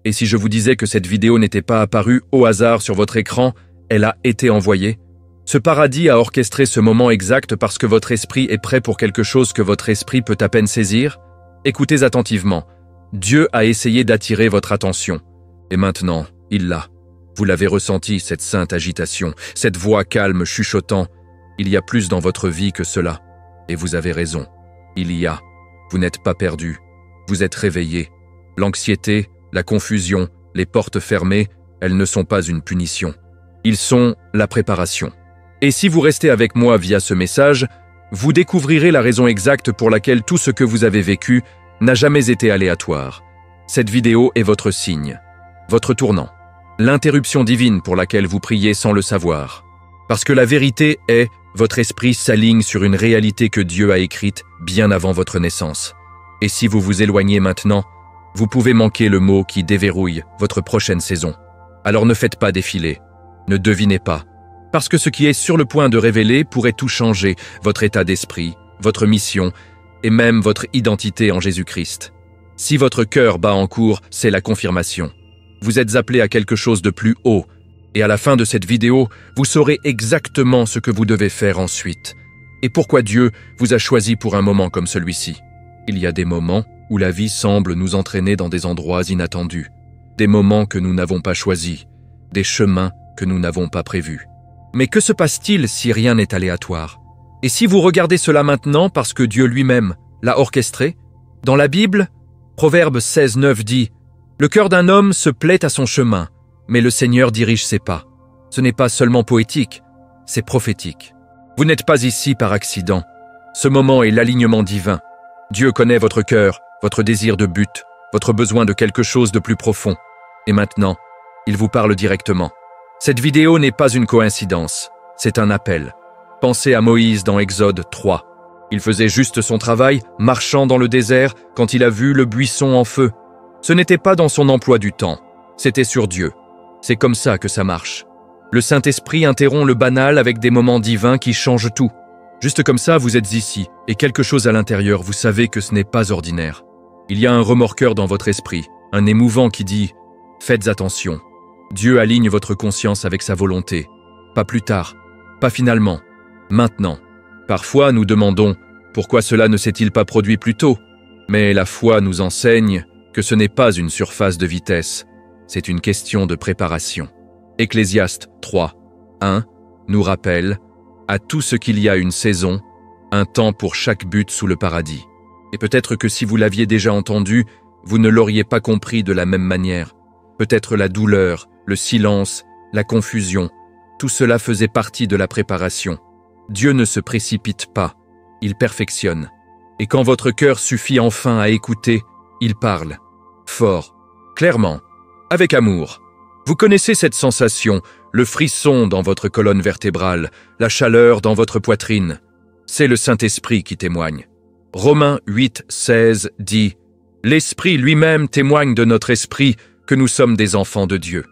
Et si je vous disais que cette vidéo n'était pas apparue au hasard sur votre écran, elle a été envoyée? Ce paradis a orchestré ce moment exact parce que votre esprit est prêt pour quelque chose que votre esprit peut à peine saisir? Écoutez attentivement. Dieu a essayé d'attirer votre attention. Et maintenant, il l'a. Vous l'avez ressenti, cette sainte agitation, cette voix calme chuchotant. Il y a plus dans votre vie que cela. Et vous avez raison. Il y a. Vous n'êtes pas perdu. Vous êtes réveillé. L'anxiété, la confusion, les portes fermées, elles ne sont pas une punition. Ils sont la préparation. Et si vous restez avec moi via ce message, vous découvrirez la raison exacte pour laquelle tout ce que vous avez vécu n'a jamais été aléatoire. Cette vidéo est votre signe, votre tournant, l'interruption divine pour laquelle vous priez sans le savoir. Parce que la vérité est, votre esprit s'aligne sur une réalité que Dieu a écrite bien avant votre naissance. Et si vous vous éloignez maintenant, vous pouvez manquer le mot qui déverrouille votre prochaine saison. Alors ne faites pas défiler, ne devinez pas. Parce que ce qui est sur le point de révéler pourrait tout changer, votre état d'esprit, votre mission et même votre identité en Jésus-Christ. Si votre cœur bat en cours, c'est la confirmation. Vous êtes appelé à quelque chose de plus haut, et à la fin de cette vidéo, vous saurez exactement ce que vous devez faire ensuite. Et pourquoi Dieu vous a choisi pour un moment comme celui-ci. Il y a des moments où la vie semble nous entraîner dans des endroits inattendus, des moments que nous n'avons pas choisis, des chemins que nous n'avons pas prévus. Mais que se passe-t-il si rien n'est aléatoire? Et si vous regardez cela maintenant parce que Dieu lui-même l'a orchestré? Dans la Bible, Proverbe 16:9 dit « Le cœur d'un homme se plaît à son chemin, mais le Seigneur dirige ses pas. » Ce n'est pas seulement poétique, c'est prophétique. Vous n'êtes pas ici par accident. Ce moment est l'alignement divin. Dieu connaît votre cœur, votre désir de but, votre besoin de quelque chose de plus profond. Et maintenant, il vous parle directement. Cette vidéo n'est pas une coïncidence, c'est un appel. Pensez à Moïse dans Exode 3. Il faisait juste son travail, marchant dans le désert, quand il a vu le buisson en feu. Ce n'était pas dans son emploi du temps, c'était sur Dieu. C'est comme ça que ça marche. Le Saint-Esprit interrompt le banal avec des moments divins qui changent tout. Juste comme ça, vous êtes ici, et quelque chose à l'intérieur, vous savez que ce n'est pas ordinaire. Il y a un remorqueur dans votre esprit, un émouvant qui dit « Faites attention ». Dieu aligne votre conscience avec sa volonté. Pas plus tard, pas finalement, maintenant. Parfois, nous demandons « Pourquoi cela ne s'est-il pas produit plus tôt ?» Mais la foi nous enseigne que ce n'est pas une surface de vitesse, c'est une question de préparation. Ecclésiaste 3, 1 nous rappelle « À tout ce qu'il y a une saison, un temps pour chaque but sous le paradis. » Et peut-être que si vous l'aviez déjà entendu, vous ne l'auriez pas compris de la même manière. Peut-être la douleur, le silence, la confusion, tout cela faisait partie de la préparation. Dieu ne se précipite pas, il perfectionne. Et quand votre cœur suffit enfin à écouter, il parle. Fort, clairement, avec amour. Vous connaissez cette sensation, le frisson dans votre colonne vertébrale, la chaleur dans votre poitrine. C'est le Saint-Esprit qui témoigne. Romains 8:16 dit « L'Esprit lui-même témoigne de notre esprit que nous sommes des enfants de Dieu. »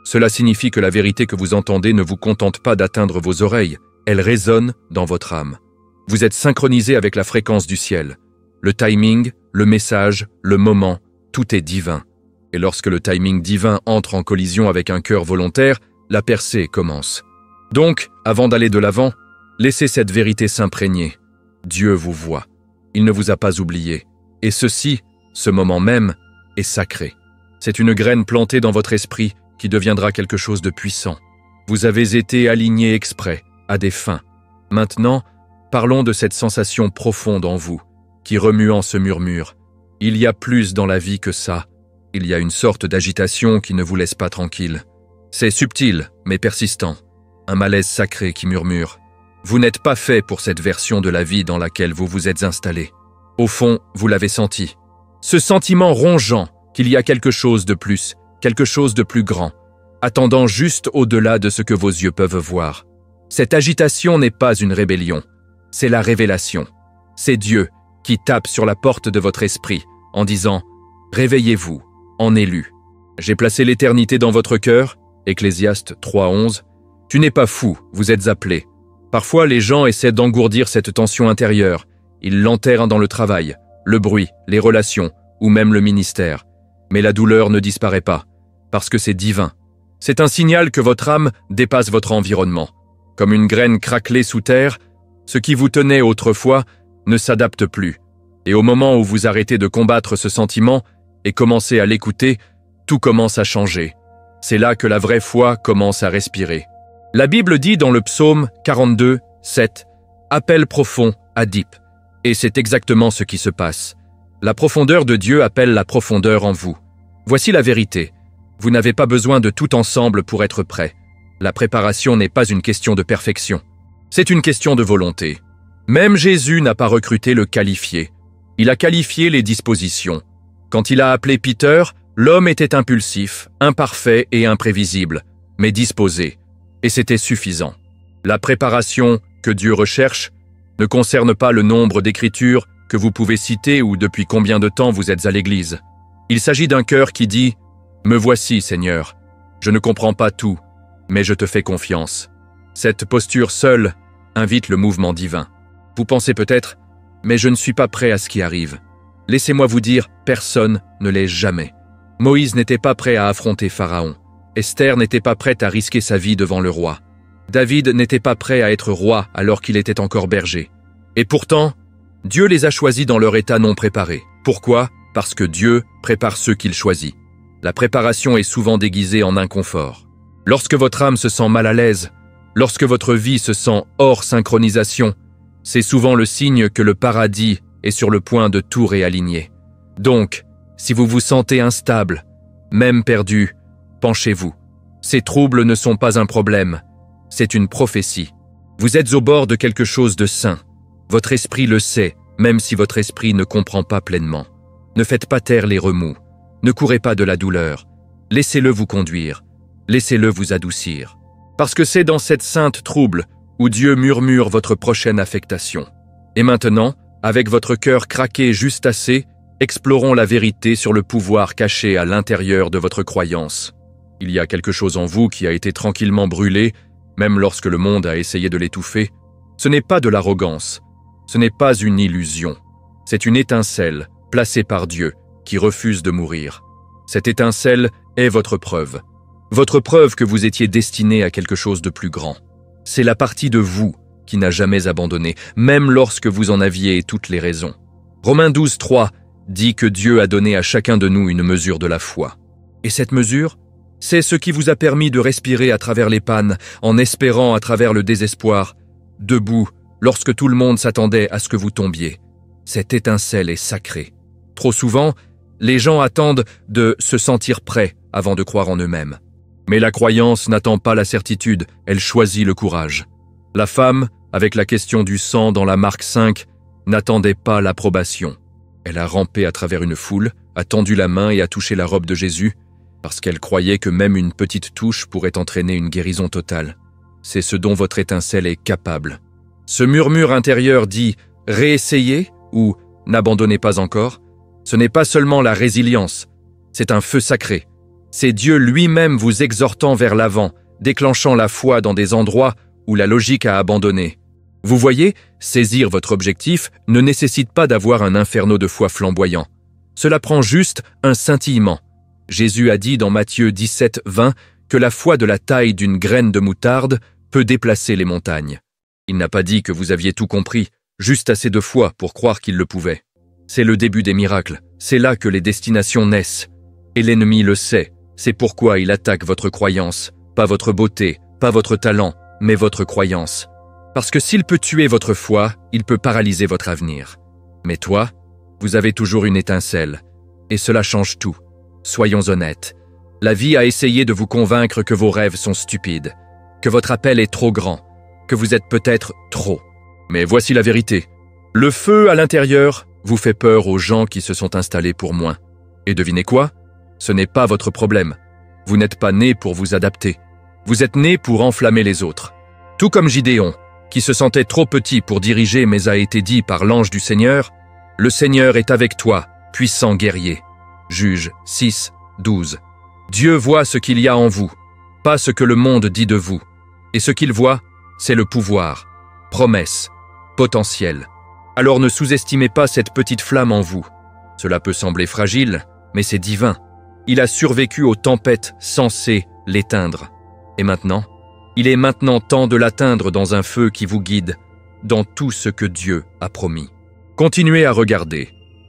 Cela signifie que la vérité que vous entendez ne vous contente pas d'atteindre vos oreilles, elle résonne dans votre âme. Vous êtes synchronisé avec la fréquence du ciel. Le timing, le message, le moment, tout est divin. Et lorsque le timing divin entre en collision avec un cœur volontaire, la percée commence. Donc, avant d'aller de l'avant, laissez cette vérité s'imprégner. Dieu vous voit. Il ne vous a pas oublié. Et ceci, ce moment même, est sacré. C'est une graine plantée dans votre esprit qui deviendra quelque chose de puissant. Vous avez été aligné exprès, à des fins. Maintenant, parlons de cette sensation profonde en vous, qui remuant se murmure. Il y a plus dans la vie que ça. Il y a une sorte d'agitation qui ne vous laisse pas tranquille. C'est subtil, mais persistant. Un malaise sacré qui murmure. Vous n'êtes pas fait pour cette version de la vie dans laquelle vous vous êtes installé. Au fond, vous l'avez senti. Ce sentiment rongeant qu'il y a quelque chose de plus, quelque chose de plus grand, attendant juste au-delà de ce que vos yeux peuvent voir. Cette agitation n'est pas une rébellion, c'est la révélation. C'est Dieu qui tape sur la porte de votre esprit en disant « Réveillez-vous, en élu. J'ai placé l'éternité dans votre cœur, Ecclésiaste 3:11. Tu n'es pas fou, vous êtes appelé. » Parfois, les gens essaient d'engourdir cette tension intérieure. Ils l'enterrent dans le travail, le bruit, les relations ou même le ministère. Mais la douleur ne disparaît pas, parce que c'est divin. C'est un signal que votre âme dépasse votre environnement. Comme une graine craquelée sous terre, ce qui vous tenait autrefois ne s'adapte plus. Et au moment où vous arrêtez de combattre ce sentiment et commencez à l'écouter, tout commence à changer. C'est là que la vraie foi commence à respirer. La Bible dit dans le psaume 42, 7, « Appel profond à deep ». Et c'est exactement ce qui se passe. La profondeur de Dieu appelle la profondeur en vous. Voici la vérité. Vous n'avez pas besoin de tout ensemble pour être prêt. La préparation n'est pas une question de perfection. C'est une question de volonté. Même Jésus n'a pas recruté le qualifié. Il a qualifié les dispositions. Quand il a appelé Peter, l'homme était impulsif, imparfait et imprévisible, mais disposé. Et c'était suffisant. La préparation que Dieu recherche ne concerne pas le nombre d'écritures que vous pouvez citer ou depuis combien de temps vous êtes à l'église. Il s'agit d'un cœur qui dit « Me voici, Seigneur. Je ne comprends pas tout, mais je te fais confiance. » Cette posture seule invite le mouvement divin. Vous pensez peut-être « Mais je ne suis pas prêt à ce qui arrive. » Laissez-moi vous dire, personne ne l'est jamais. Moïse n'était pas prêt à affronter Pharaon. Esther n'était pas prête à risquer sa vie devant le roi. David n'était pas prêt à être roi alors qu'il était encore berger. Et pourtant, Dieu les a choisis dans leur état non préparé. Pourquoi ? Parce que Dieu prépare ceux qu'il choisit. La préparation est souvent déguisée en inconfort. Lorsque votre âme se sent mal à l'aise, lorsque votre vie se sent hors synchronisation, c'est souvent le signe que le paradis est sur le point de tout réaligner. Donc, si vous vous sentez instable, même perdu, penchez-vous. Ces troubles ne sont pas un problème, c'est une prophétie. Vous êtes au bord de quelque chose de saint. Votre esprit le sait, même si votre esprit ne comprend pas pleinement. Ne faites pas taire les remous. Ne courez pas de la douleur. Laissez-le vous conduire. Laissez-le vous adoucir. Parce que c'est dans cette sainte trouble où Dieu murmure votre prochaine affectation. Et maintenant, avec votre cœur craqué juste assez, explorons la vérité sur le pouvoir caché à l'intérieur de votre croyance. Il y a quelque chose en vous qui a été tranquillement brûlé, même lorsque le monde a essayé de l'étouffer. Ce n'est pas de l'arrogance. Ce n'est pas une illusion. C'est une étincelle placée par Dieu qui refuse de mourir. Cette étincelle est votre preuve. Votre preuve que vous étiez destiné à quelque chose de plus grand. C'est la partie de vous qui n'a jamais abandonné, même lorsque vous en aviez toutes les raisons. Romains 12, 3 dit que Dieu a donné à chacun de nous une mesure de la foi. Et cette mesure, c'est ce qui vous a permis de respirer à travers les pannes, en espérant à travers le désespoir, debout, lorsque tout le monde s'attendait à ce que vous tombiez. Cette étincelle est sacrée. Trop souvent, les gens attendent de se sentir prêts avant de croire en eux-mêmes. Mais la croyance n'attend pas la certitude, elle choisit le courage. La femme, avec la question du sang dans la Marc 5, n'attendait pas l'approbation. Elle a rampé à travers une foule, a tendu la main et a touché la robe de Jésus, parce qu'elle croyait que même une petite touche pourrait entraîner une guérison totale. C'est ce dont votre étincelle est capable. Ce murmure intérieur dit « réessayez » ou « n'abandonnez pas encore ». Ce n'est pas seulement la résilience, c'est un feu sacré. C'est Dieu lui-même vous exhortant vers l'avant, déclenchant la foi dans des endroits où la logique a abandonné. Vous voyez, saisir votre objectif ne nécessite pas d'avoir un inferno de foi flamboyant. Cela prend juste un scintillement. Jésus a dit dans Matthieu 17, 20 que la foi de la taille d'une graine de moutarde peut déplacer les montagnes. Il n'a pas dit que vous aviez tout compris, juste assez de foi pour croire qu'il le pouvait. C'est le début des miracles, c'est là que les destinations naissent. Et l'ennemi le sait, c'est pourquoi il attaque votre croyance, pas votre beauté, pas votre talent, mais votre croyance. Parce que s'il peut tuer votre foi, il peut paralyser votre avenir. Mais toi, vous avez toujours une étincelle, et cela change tout. Soyons honnêtes. La vie a essayé de vous convaincre que vos rêves sont stupides, que votre appel est trop grand, que vous êtes peut-être trop. Mais voici la vérité. Le feu à l'intérieur vous fait peur aux gens qui se sont installés pour moins. Et devinez quoi ? Ce n'est pas votre problème. Vous n'êtes pas né pour vous adapter. Vous êtes né pour enflammer les autres. Tout comme Gidéon, qui se sentait trop petit pour diriger mais a été dit par l'ange du Seigneur, « Le Seigneur est avec toi, puissant guerrier. » Juge 6, 12. Dieu voit ce qu'il y a en vous, pas ce que le monde dit de vous. Et ce qu'il voit, c'est le pouvoir, promesse, potentiel. Alors ne sous-estimez pas cette petite flamme en vous. Cela peut sembler fragile, mais c'est divin. Il a survécu aux tempêtes censées l'éteindre. Et maintenant, il est maintenant temps de l'atteindre dans un feu qui vous guide, dans tout ce que Dieu a promis. Continuez à regarder,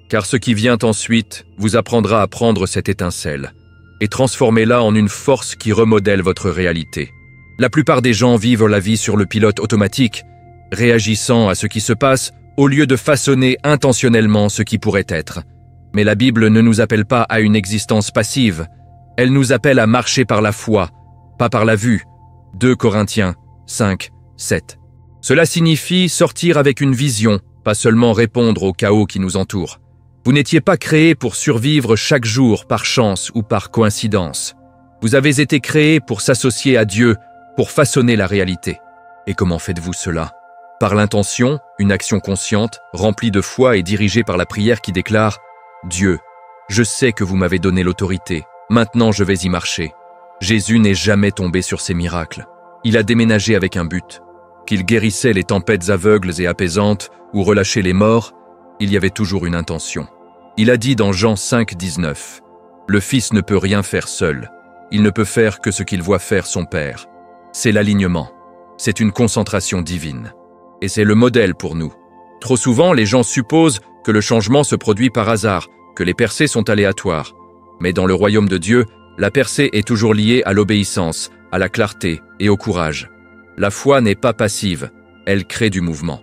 car ce qui vient ensuite vous apprendra à prendre cette étincelle et transformez-la en une force qui remodèle votre réalité. La plupart des gens vivent la vie sur le pilote automatique, réagissant à ce qui se passe au lieu de façonner intentionnellement ce qui pourrait être. Mais la Bible ne nous appelle pas à une existence passive, elle nous appelle à marcher par la foi, pas par la vue. 2 Corinthiens 5, 7. Cela signifie sortir avec une vision, pas seulement répondre au chaos qui nous entoure. Vous n'étiez pas créé pour survivre chaque jour par chance ou par coïncidence. Vous avez été créé pour s'associer à Dieu, pour façonner la réalité. Et comment faites-vous cela? Par l'intention, une action consciente, remplie de foi et dirigée par la prière qui déclare « Dieu, je sais que vous m'avez donné l'autorité, maintenant je vais y marcher. » Jésus n'est jamais tombé sur ses miracles. Il a déménagé avec un but. Qu'il guérissait les tempêtes aveugles et apaisantes ou relâchait les morts, il y avait toujours une intention. Il a dit dans Jean 5, 19 « Le Fils ne peut rien faire seul. Il ne peut faire que ce qu'il voit faire son Père. » C'est l'alignement. C'est une concentration divine. Et c'est le modèle pour nous. Trop souvent, les gens supposent que le changement se produit par hasard, que les percées sont aléatoires. Mais dans le royaume de Dieu, la percée est toujours liée à l'obéissance, à la clarté et au courage. La foi n'est pas passive, elle crée du mouvement.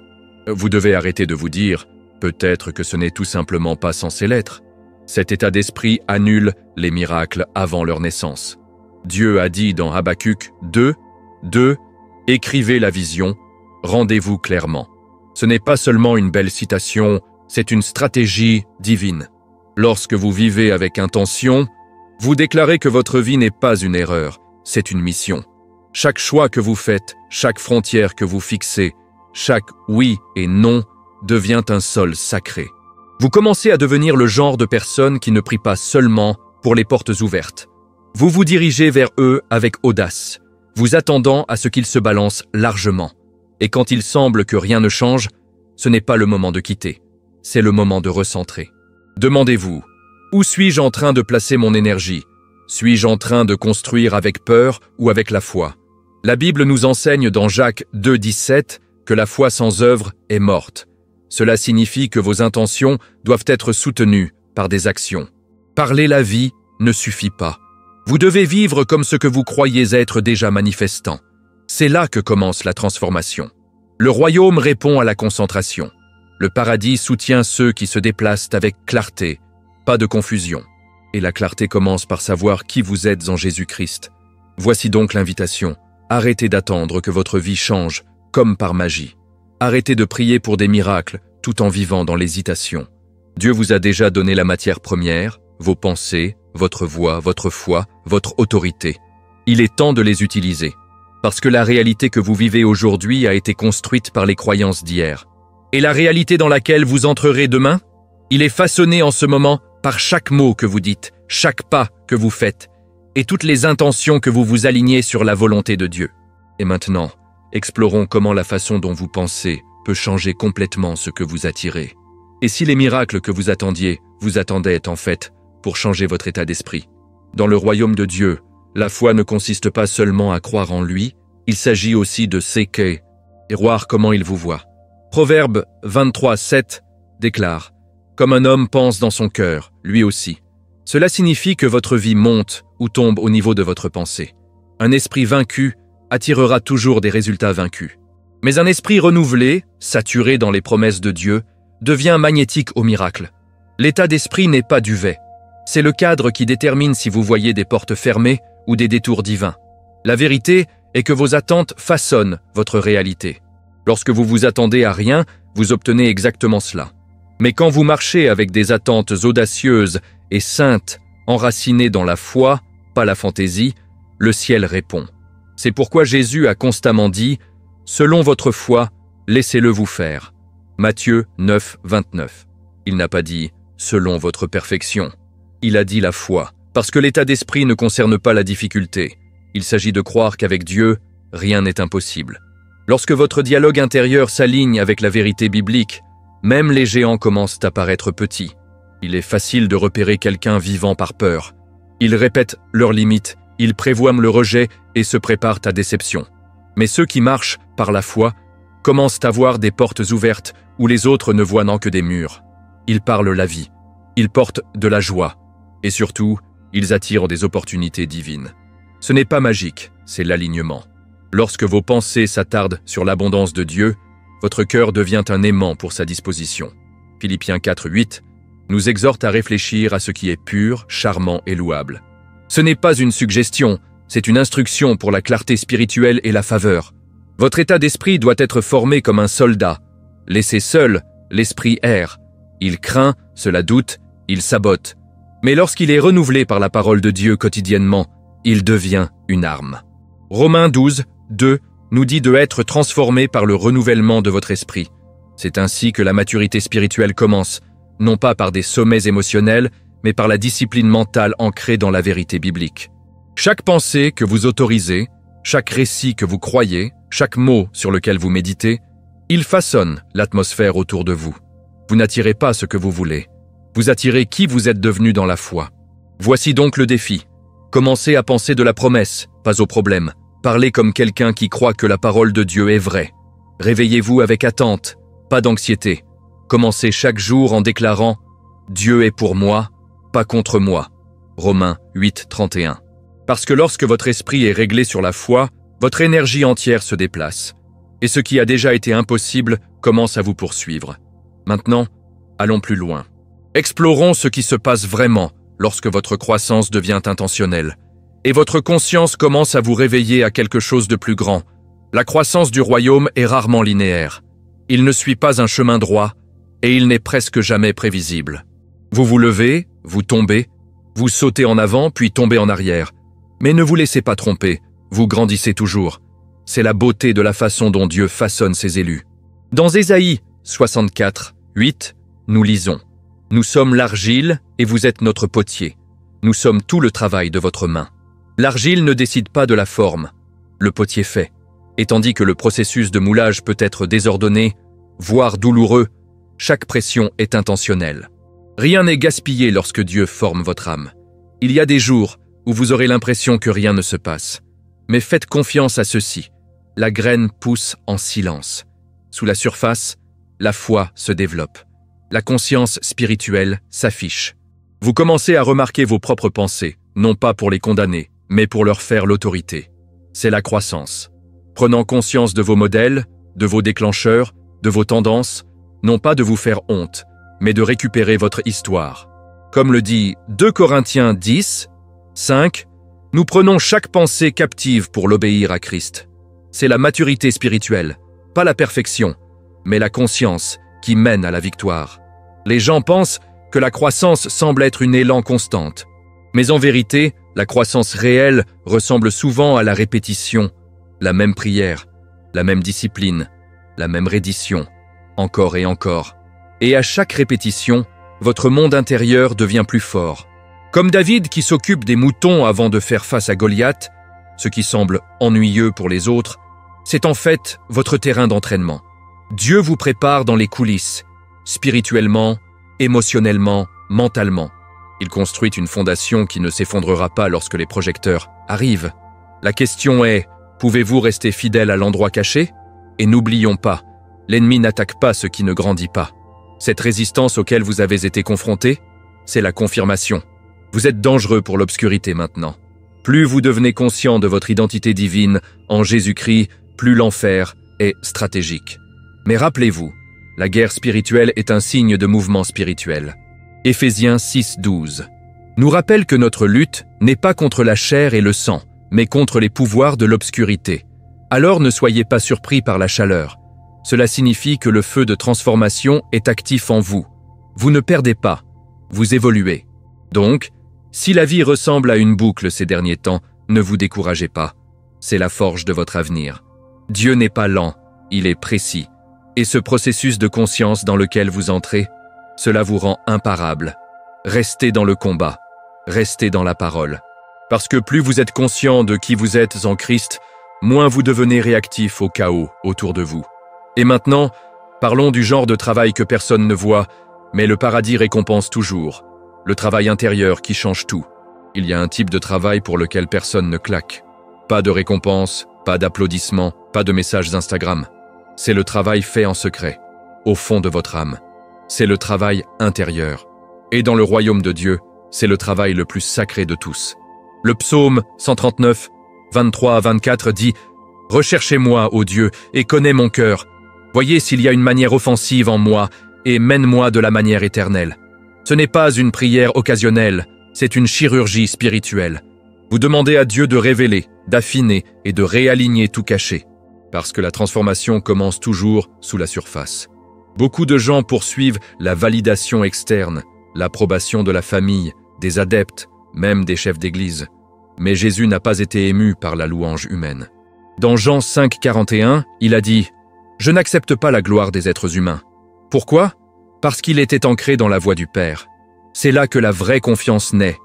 Vous devez arrêter de vous dire « peut-être que ce n'est tout simplement pas censé l'être ». Cet état d'esprit annule les miracles avant leur naissance. Dieu a dit dans Habakkuk 2, « Écrivez la vision, rendez-vous clairement ». Ce n'est pas seulement une belle citation, c'est une stratégie divine. Lorsque vous vivez avec intention, vous déclarez que votre vie n'est pas une erreur, c'est une mission. Chaque choix que vous faites, chaque frontière que vous fixez, chaque oui et non devient un sol sacré. Vous commencez à devenir le genre de personne qui ne prie pas seulement pour les portes ouvertes. Vous vous dirigez vers eux avec audace, vous attendant à ce qu'ils se balancent largement. Et quand il semble que rien ne change, ce n'est pas le moment de quitter, c'est le moment de recentrer. Demandez-vous, où suis-je en train de placer mon énergie? Suis-je en train de construire avec peur ou avec la foi? La Bible nous enseigne dans Jacques 2, 17 que la foi sans œuvre est morte. Cela signifie que vos intentions doivent être soutenues par des actions. Parler la vie ne suffit pas. Vous devez vivre comme ce que vous croyez être déjà manifestant. C'est là que commence la transformation. Le royaume répond à la concentration. Le paradis soutient ceux qui se déplacent avec clarté, pas de confusion. Et la clarté commence par savoir qui vous êtes en Jésus-Christ. Voici donc l'invitation. Arrêtez d'attendre que votre vie change, comme par magie. Arrêtez de prier pour des miracles, tout en vivant dans l'hésitation. Dieu vous a déjà donné la matière première, vos pensées, votre voix, votre foi, votre autorité. Il est temps de les utiliser. Parce que la réalité que vous vivez aujourd'hui a été construite par les croyances d'hier. Et la réalité dans laquelle vous entrerez demain, il est façonné en ce moment par chaque mot que vous dites, chaque pas que vous faites, et toutes les intentions que vous vous alignez sur la volonté de Dieu. Et maintenant, explorons comment la façon dont vous pensez peut changer complètement ce que vous attirez. Et si les miracles que vous attendaient en fait pour changer votre état d'esprit. Dans le royaume de Dieu, la foi ne consiste pas seulement à croire en lui, il s'agit aussi de séquer et voir comment il vous voit. Proverbe 23, 7 déclare « Comme un homme pense dans son cœur, lui aussi ». Cela signifie que votre vie monte ou tombe au niveau de votre pensée. Un esprit vaincu attirera toujours des résultats vaincus. Mais un esprit renouvelé, saturé dans les promesses de Dieu, devient magnétique au miracle. L'état d'esprit n'est pas duvet. C'est le cadre qui détermine si vous voyez des portes fermées ou des détours divins. La vérité est que vos attentes façonnent votre réalité. Lorsque vous vous attendez à rien, vous obtenez exactement cela. Mais quand vous marchez avec des attentes audacieuses et saintes, enracinées dans la foi, pas la fantaisie, le ciel répond. C'est pourquoi Jésus a constamment dit « Selon votre foi, laissez-le vous faire ». Matthieu 9, 29. Il n'a pas dit « selon votre perfection ». Il a dit la foi, parce que l'état d'esprit ne concerne pas la difficulté. Il s'agit de croire qu'avec Dieu, rien n'est impossible. Lorsque votre dialogue intérieur s'aligne avec la vérité biblique, même les géants commencent à paraître petits. Il est facile de repérer quelqu'un vivant par peur. Ils répètent leurs limites, ils prévoient le rejet et se préparent à déception. Mais ceux qui marchent par la foi commencent à voir des portes ouvertes où les autres ne voient que des murs. Ils parlent la vie, ils portent de la joie et surtout, ils attirent des opportunités divines. Ce n'est pas magique, c'est l'alignement. Lorsque vos pensées s'attardent sur l'abondance de Dieu, votre cœur devient un aimant pour sa disposition. Philippiens 4:8 nous exhorte à réfléchir à ce qui est pur, charmant et louable. Ce n'est pas une suggestion, c'est une instruction pour la clarté spirituelle et la faveur. Votre état d'esprit doit être formé comme un soldat. Laissé seul, l'esprit erre. Il craint, cela doute, il sabote. Mais lorsqu'il est renouvelé par la parole de Dieu quotidiennement, il devient une arme. Romains 12:2 nous dit de être transformé par le renouvellement de votre esprit. C'est ainsi que la maturité spirituelle commence, non pas par des sommets émotionnels, mais par la discipline mentale ancrée dans la vérité biblique. Chaque pensée que vous autorisez, chaque récit que vous croyez, chaque mot sur lequel vous méditez, il façonne l'atmosphère autour de vous. Vous n'attirez pas ce que vous voulez. Vous attirez qui vous êtes devenu dans la foi. Voici donc le défi. Commencez à penser de la promesse, pas au problème. Parlez comme quelqu'un qui croit que la parole de Dieu est vraie. Réveillez-vous avec attente, pas d'anxiété. Commencez chaque jour en déclarant « Dieu est pour moi, pas contre moi ». Romains 8:31. Parce que lorsque votre esprit est réglé sur la foi, votre énergie entière se déplace. Et ce qui a déjà été impossible commence à vous poursuivre. Maintenant, allons plus loin. Explorons ce qui se passe vraiment lorsque votre croissance devient intentionnelle. Et votre conscience commence à vous réveiller à quelque chose de plus grand. La croissance du royaume est rarement linéaire. Il ne suit pas un chemin droit et il n'est presque jamais prévisible. Vous vous levez, vous tombez, vous sautez en avant puis tombez en arrière. Mais ne vous laissez pas tromper, vous grandissez toujours. C'est la beauté de la façon dont Dieu façonne ses élus. Dans Ésaïe 64:8, nous lisons « Nous sommes l'argile et vous êtes notre potier. Nous sommes tout le travail de votre main. » L'argile ne décide pas de la forme, le potier fait. Et tandis que le processus de moulage peut être désordonné, voire douloureux, chaque pression est intentionnelle. Rien n'est gaspillé lorsque Dieu forme votre âme. Il y a des jours où vous aurez l'impression que rien ne se passe. Mais faites confiance à ceci. La graine pousse en silence. Sous la surface, la foi se développe. La conscience spirituelle s'affiche. Vous commencez à remarquer vos propres pensées, non pas pour les condamner, mais pour leur faire l'autorité. C'est la croissance. Prenant conscience de vos modèles, de vos déclencheurs, de vos tendances, non pas de vous faire honte, mais de récupérer votre histoire. Comme le dit 2 Corinthiens 10:5, nous prenons chaque pensée captive pour l'obéir à Christ. C'est la maturité spirituelle, pas la perfection, mais la conscience qui mène à la victoire. Les gens pensent que la croissance semble être une élan constante. Mais en vérité, la croissance réelle ressemble souvent à la répétition, la même prière, la même discipline, la même reddition, encore et encore. Et à chaque répétition, votre monde intérieur devient plus fort. Comme David qui s'occupe des moutons avant de faire face à Goliath, ce qui semble ennuyeux pour les autres, c'est en fait votre terrain d'entraînement. Dieu vous prépare dans les coulisses, spirituellement, émotionnellement, mentalement. Il construit une fondation qui ne s'effondrera pas lorsque les projecteurs arrivent. La question est, pouvez-vous rester fidèle à l'endroit caché? Et n'oublions pas, l'ennemi n'attaque pas ce qui ne grandit pas. Cette résistance auquel vous avez été confronté, c'est la confirmation. Vous êtes dangereux pour l'obscurité maintenant. Plus vous devenez conscient de votre identité divine en Jésus-Christ, plus l'enfer est stratégique. Mais rappelez-vous, la guerre spirituelle est un signe de mouvement spirituel. Éphésiens 6:12 nous rappelle que notre lutte n'est pas contre la chair et le sang, mais contre les pouvoirs de l'obscurité. Alors ne soyez pas surpris par la chaleur. Cela signifie que le feu de transformation est actif en vous. Vous ne perdez pas, vous évoluez. Donc, si la vie ressemble à une boucle ces derniers temps, ne vous découragez pas. C'est la forge de votre avenir. Dieu n'est pas lent, il est précis. Et ce processus de conscience dans lequel vous entrez, cela vous rend imparable. Restez dans le combat, restez dans la parole. Parce que plus vous êtes conscient de qui vous êtes en Christ, moins vous devenez réactif au chaos autour de vous. Et maintenant, parlons du genre de travail que personne ne voit, mais le paradis récompense toujours. Le travail intérieur qui change tout. Il y a un type de travail pour lequel personne ne claque. Pas de récompense, pas d'applaudissements, pas de messages Instagram. C'est le travail fait en secret, au fond de votre âme. C'est le travail intérieur. Et dans le royaume de Dieu, c'est le travail le plus sacré de tous. Le psaume 139, 23 à 24 dit « Recherchez-moi, ô Dieu, et connais mon cœur. Voyez s'il y a une manière offensive en moi, et mène-moi de la manière éternelle. » Ce n'est pas une prière occasionnelle, c'est une chirurgie spirituelle. Vous demandez à Dieu de révéler, d'affiner et de réaligner tout caché. Parce que la transformation commence toujours sous la surface. Beaucoup de gens poursuivent la validation externe, l'approbation de la famille, des adeptes, même des chefs d'église. Mais Jésus n'a pas été ému par la louange humaine. Dans Jean 5, 41, il a dit « Je n'accepte pas la gloire des êtres humains. » Pourquoi ? Parce qu'il était ancré dans la voie du Père. C'est là que la vraie confiance naît,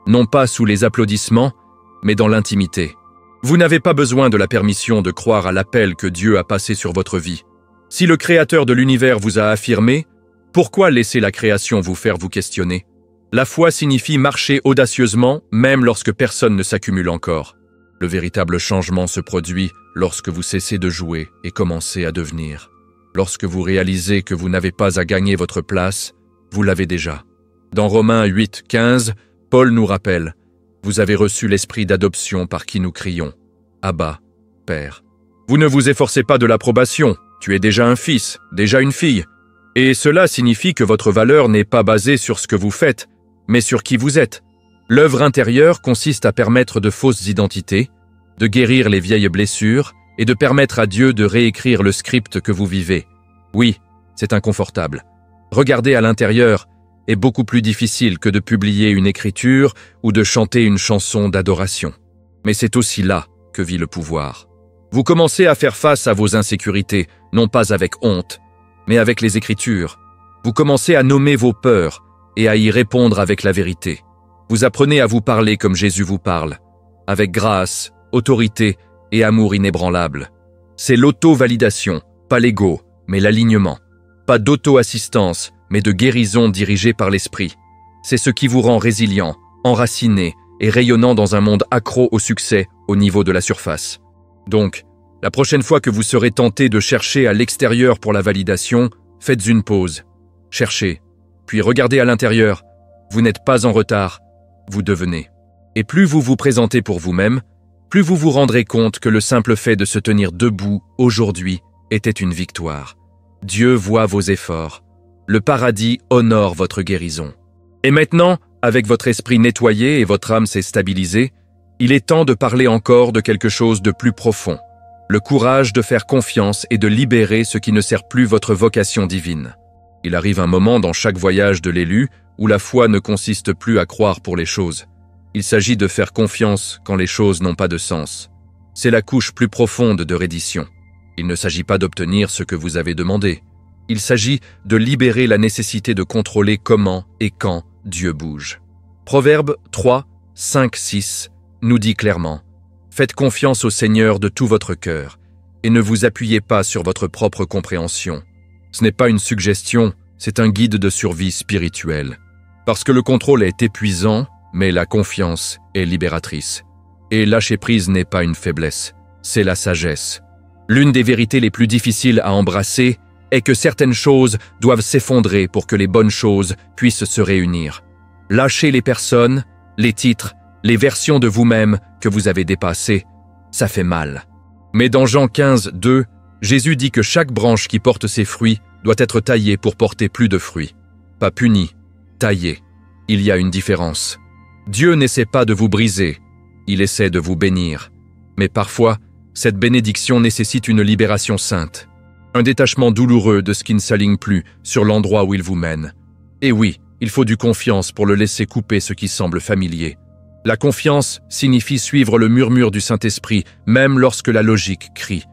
non pas sous les applaudissements, mais dans l'intimité. Vous n'avez pas besoin de la permission de croire à l'appel que Dieu a passé sur votre vie. Si le Créateur de l'univers vous a affirmé, pourquoi laisser la création vous faire vous questionner ? La foi signifie marcher audacieusement, même lorsque personne ne s'accumule encore. Le véritable changement se produit lorsque vous cessez de jouer et commencez à devenir. Lorsque vous réalisez que vous n'avez pas à gagner votre place, vous l'avez déjà. Dans Romains 8, 15, Paul nous rappelle « Vous avez reçu l'esprit d'adoption par qui nous crions. Abba, Père. » Vous ne vous efforcez pas de l'approbation, tu es déjà un fils, déjà une fille. Et cela signifie que votre valeur n'est pas basée sur ce que vous faites, mais sur qui vous êtes. L'œuvre intérieure consiste à permettre de fausses identités, de guérir les vieilles blessures et de permettre à Dieu de réécrire le script que vous vivez. Oui, c'est inconfortable. Regarder à l'intérieur est beaucoup plus difficile que de publier une écriture ou de chanter une chanson d'adoration. Mais c'est aussi là que vit le pouvoir. Vous commencez à faire face à vos insécurités, non pas avec honte, mais avec les Écritures. Vous commencez à nommer vos peurs et à y répondre avec la vérité. Vous apprenez à vous parler comme Jésus vous parle, avec grâce, autorité et amour inébranlable. C'est l'auto-validation, pas l'ego, mais l'alignement. Pas d'auto-assistance, mais de guérison dirigée par l'esprit. C'est ce qui vous rend résilient, enraciné et rayonnant dans un monde accro au succès au niveau de la surface. Donc, la prochaine fois que vous serez tenté de chercher à l'extérieur pour la validation, faites une pause. Cherchez, puis regardez à l'intérieur. Vous n'êtes pas en retard, vous devenez. Et plus vous vous présentez pour vous-même, plus vous vous rendrez compte que le simple fait de se tenir debout aujourd'hui était une victoire. Dieu voit vos efforts. Le paradis honore votre guérison. Et maintenant, avec votre esprit nettoyé et votre âme s'est stabilisée, il est temps de parler encore de quelque chose de plus profond. Le courage de faire confiance et de libérer ce qui ne sert plus votre vocation divine. Il arrive un moment dans chaque voyage de l'élu où la foi ne consiste plus à croire pour les choses. Il s'agit de faire confiance quand les choses n'ont pas de sens. C'est la couche plus profonde de reddition. Il ne s'agit pas d'obtenir ce que vous avez demandé. Il s'agit de libérer la nécessité de contrôler comment et quand Dieu bouge. Proverbe 3, 5, 6 nous dit clairement « Faites confiance au Seigneur de tout votre cœur et ne vous appuyez pas sur votre propre compréhension. » Ce n'est pas une suggestion, c'est un guide de survie spirituelle. Parce que le contrôle est épuisant, mais la confiance est libératrice. Et lâcher prise n'est pas une faiblesse, c'est la sagesse. L'une des vérités les plus difficiles à embrasser est que certaines choses doivent s'effondrer pour que les bonnes choses puissent se réunir. Lâcher les personnes, les titres, les versions de vous-même que vous avez dépassées, ça fait mal. Mais dans Jean 15, 2, Jésus dit que chaque branche qui porte ses fruits doit être taillée pour porter plus de fruits. Pas punie, taillée. Il y a une différence. Dieu n'essaie pas de vous briser, il essaie de vous bénir. Mais parfois, cette bénédiction nécessite une libération sainte. Un détachement douloureux de ce qui ne s'aligne plus sur l'endroit où il vous mène. Et oui, il faut du confiance pour le laisser couper ce qui semble familier. La confiance signifie suivre le murmure du Saint-Esprit, même lorsque la logique crie.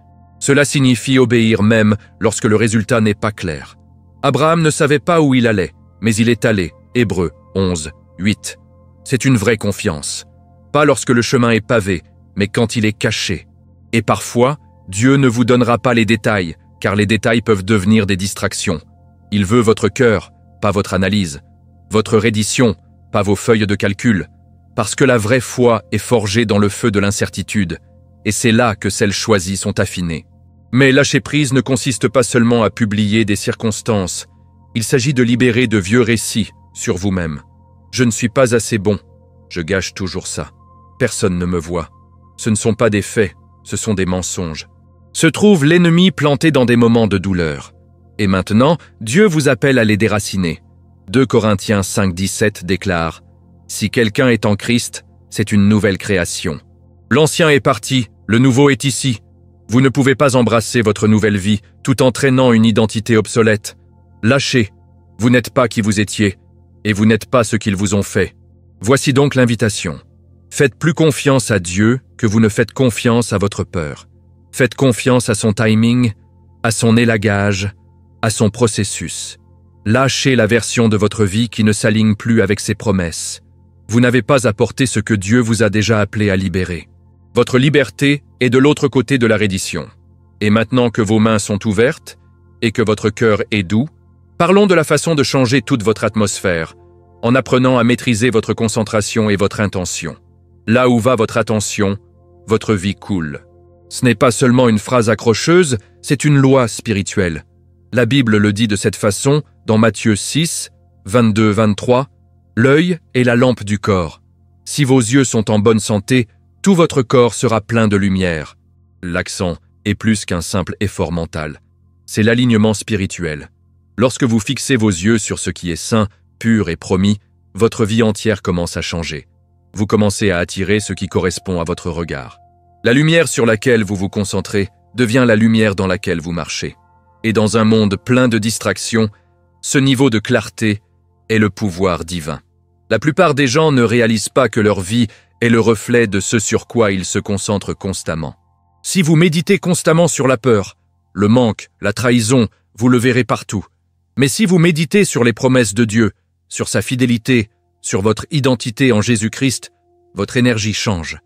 Cela signifie obéir même lorsque le résultat n'est pas clair. Abraham ne savait pas où il allait, mais il est allé. Hébreux 11, 8. C'est une vraie confiance. Pas lorsque le chemin est pavé, mais quand il est caché. Et parfois, Dieu ne vous donnera pas les détails, car les détails peuvent devenir des distractions. Il veut votre cœur, pas votre analyse. Votre reddition, pas vos feuilles de calcul. parce que la vraie foi est forgée dans le feu de l'incertitude, et c'est là que celles choisies sont affinées. Mais lâcher prise ne consiste pas seulement à publier des circonstances, il s'agit de libérer de vieux récits sur vous-même. Je ne suis pas assez bon, je gâche toujours ça. Personne ne me voit. Ce ne sont pas des faits, ce sont des mensonges. Se trouve l'ennemi planté dans des moments de douleur. Et maintenant, Dieu vous appelle à les déraciner. 2 Corinthiens 5,17 déclare « Si quelqu'un est en Christ, c'est une nouvelle création. L'ancien est parti, le nouveau est ici. Vous ne pouvez pas embrasser votre nouvelle vie tout en traînant une identité obsolète. Lâchez, vous n'êtes pas qui vous étiez, et vous n'êtes pas ce qu'ils vous ont fait. Voici donc l'invitation. Faites plus confiance à Dieu que vous ne faites confiance à votre peur. Faites confiance à son timing, à son élagage, à son processus. Lâchez la version de votre vie qui ne s'aligne plus avec ses promesses. Vous n'avez pas apporté ce que Dieu vous a déjà appelé à libérer. Votre liberté est de l'autre côté de la reddition. Et maintenant que vos mains sont ouvertes et que votre cœur est doux, parlons de la façon de changer toute votre atmosphère, en apprenant à maîtriser votre concentration et votre intention. Là où va votre attention, votre vie coule. Ce n'est pas seulement une phrase accrocheuse, c'est une loi spirituelle. La Bible le dit de cette façon dans Matthieu 6, 22-23, « L'œil est la lampe du corps. Si vos yeux sont en bonne santé, tout votre corps sera plein de lumière. » L'accent est plus qu'un simple effort mental. C'est l'alignement spirituel. Lorsque vous fixez vos yeux sur ce qui est saint, pur et promis, votre vie entière commence à changer. Vous commencez à attirer ce qui correspond à votre regard. La lumière sur laquelle vous vous concentrez devient la lumière dans laquelle vous marchez. Et dans un monde plein de distractions, ce niveau de clarté est le pouvoir divin. La plupart des gens ne réalisent pas que leur vie est le reflet de ce sur quoi ils se concentrent constamment. Si vous méditez constamment sur la peur, le manque, la trahison, vous le verrez partout. Mais si vous méditez sur les promesses de Dieu, sur sa fidélité, sur votre identité en Jésus-Christ, votre énergie change.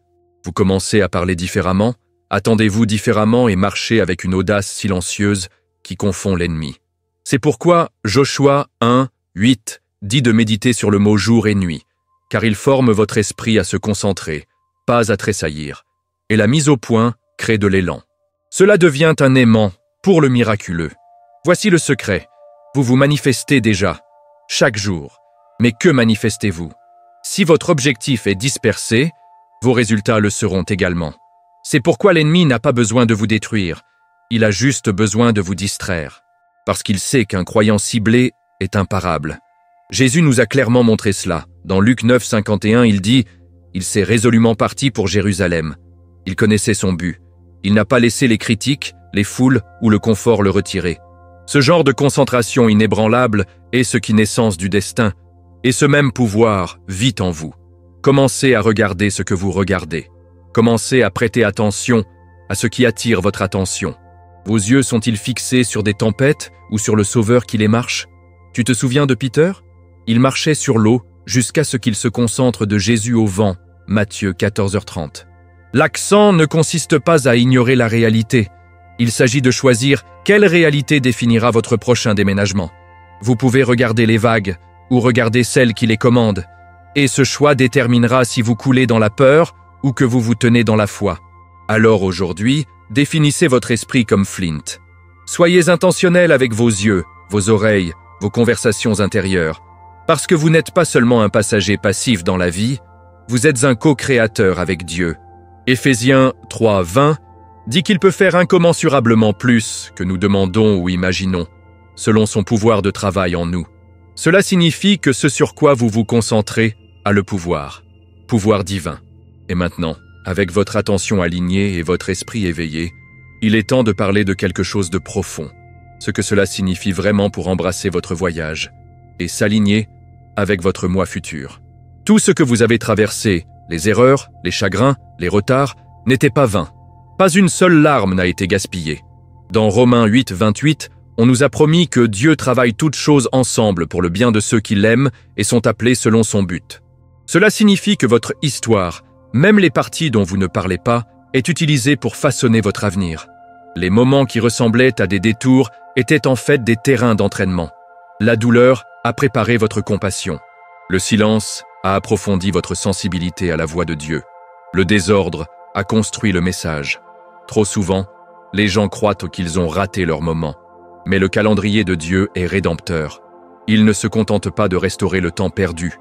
Vous commencez à parler différemment, attendez-vous différemment et marchez avec une audace silencieuse qui confond l'ennemi. C'est pourquoi Joshua 1, 8 dit de méditer sur le mot jour et nuit, car il forme votre esprit à se concentrer, pas à tressaillir, et la mise au point crée de l'élan. Cela devient un aimant pour le miraculeux. Voici le secret, vous vous manifestez déjà, chaque jour. Mais que manifestez-vous? Si votre objectif est dispersé, vos résultats le seront également. C'est pourquoi l'ennemi n'a pas besoin de vous détruire, il a juste besoin de vous distraire, parce qu'il sait qu'un croyant ciblé est imparable. Jésus nous a clairement montré cela. Dans Luc 9, 51, il dit « Il s'est résolument parti pour Jérusalem. Il connaissait son but. Il n'a pas laissé les critiques, les foules ou le confort le retirer. » Ce genre de concentration inébranlable est ce qui naît sens du destin, et ce même pouvoir vit en vous. Commencez à regarder ce que vous regardez. Commencez à prêter attention à ce qui attire votre attention. Vos yeux sont-ils fixés sur des tempêtes ou sur le Sauveur qui les marche? Tu te souviens de Peter? Il marchait sur l'eau jusqu'à ce qu'il se concentre de Jésus au vent, Matthieu 14h30. L'accent ne consiste pas à ignorer la réalité. Il s'agit de choisir quelle réalité définira votre prochain déménagement. Vous pouvez regarder les vagues ou regarder celles qui les commandent, et ce choix déterminera si vous coulez dans la peur ou que vous vous tenez dans la foi. Alors aujourd'hui, définissez votre esprit comme Flint. Soyez intentionnel avec vos yeux, vos oreilles, vos conversations intérieures, parce que vous n'êtes pas seulement un passager passif dans la vie, vous êtes un co-créateur avec Dieu. Éphésiens 3, 20 dit qu'il peut faire incommensurablement plus que nous demandons ou imaginons, selon son pouvoir de travail en nous. Cela signifie que ce sur quoi vous vous concentrez a le pouvoir divin. Et maintenant, avec votre attention alignée et votre esprit éveillé, il est temps de parler de quelque chose de profond, ce que cela signifie vraiment pour embrasser votre voyage et s'aligner avec votre moi futur. Tout ce que vous avez traversé, les erreurs, les chagrins, les retards, n'était pas vain. Pas une seule larme n'a été gaspillée. Dans Romains 8, 28, on nous a promis que Dieu travaille toutes choses ensemble pour le bien de ceux qui l'aiment et sont appelés selon son but. Cela signifie que votre histoire, même les parties dont vous ne parlez pas, est utilisée pour façonner votre avenir. Les moments qui ressemblaient à des détours étaient en fait des terrains d'entraînement. La douleur a préparé votre compassion. Le silence a approfondi votre sensibilité à la voix de Dieu. Le désordre a construit le message. Trop souvent, les gens croient qu'ils ont raté leur moment. Mais le calendrier de Dieu est rédempteur. Il ne se contente pas de restaurer le temps perdu,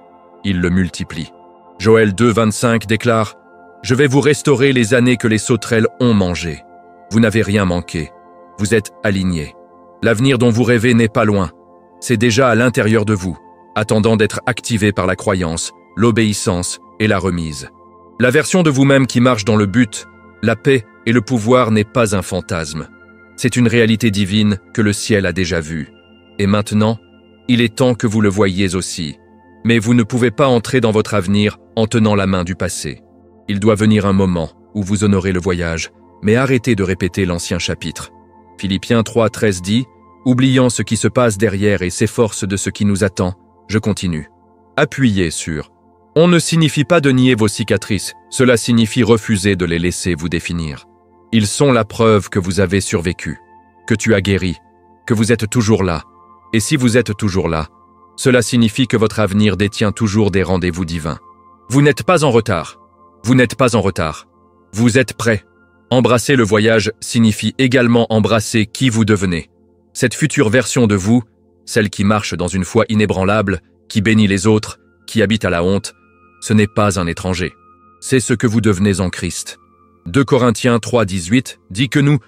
il le multiplie. Joël 2, 25 déclare « Je vais vous restaurer les années que les sauterelles ont mangées. Vous n'avez rien manqué. Vous êtes alignés. L'avenir dont vous rêvez n'est pas loin. C'est déjà à l'intérieur de vous, attendant d'être activé par la croyance, l'obéissance et la remise. La version de vous-même qui marche dans le but, la paix et le pouvoir n'est pas un fantasme. C'est une réalité divine que le ciel a déjà vue. Et maintenant, il est temps que vous le voyiez aussi. Mais vous ne pouvez pas entrer dans votre avenir en tenant la main du passé. Il doit venir un moment où vous honorez le voyage, mais arrêtez de répéter l'ancien chapitre. Philippiens 3, 13 dit « Oubliant ce qui se passe derrière et s'efforce de ce qui nous attend, je continue. » Appuyez sur « On ne signifie pas de nier vos cicatrices, cela signifie refuser de les laisser vous définir. Ils sont la preuve que vous avez survécu, que tu as guéri, que vous êtes toujours là. Et si vous êtes toujours là, cela signifie que votre avenir détient toujours des rendez-vous divins. Vous n'êtes pas en retard. Vous n'êtes pas en retard. Vous êtes prêt. Embrasser le voyage signifie également embrasser qui vous devenez. Cette future version de vous, celle qui marche dans une foi inébranlable, qui bénit les autres, qui habite à la honte, ce n'est pas un étranger. C'est ce que vous devenez en Christ. 2 Corinthiens 3, 18 dit que nous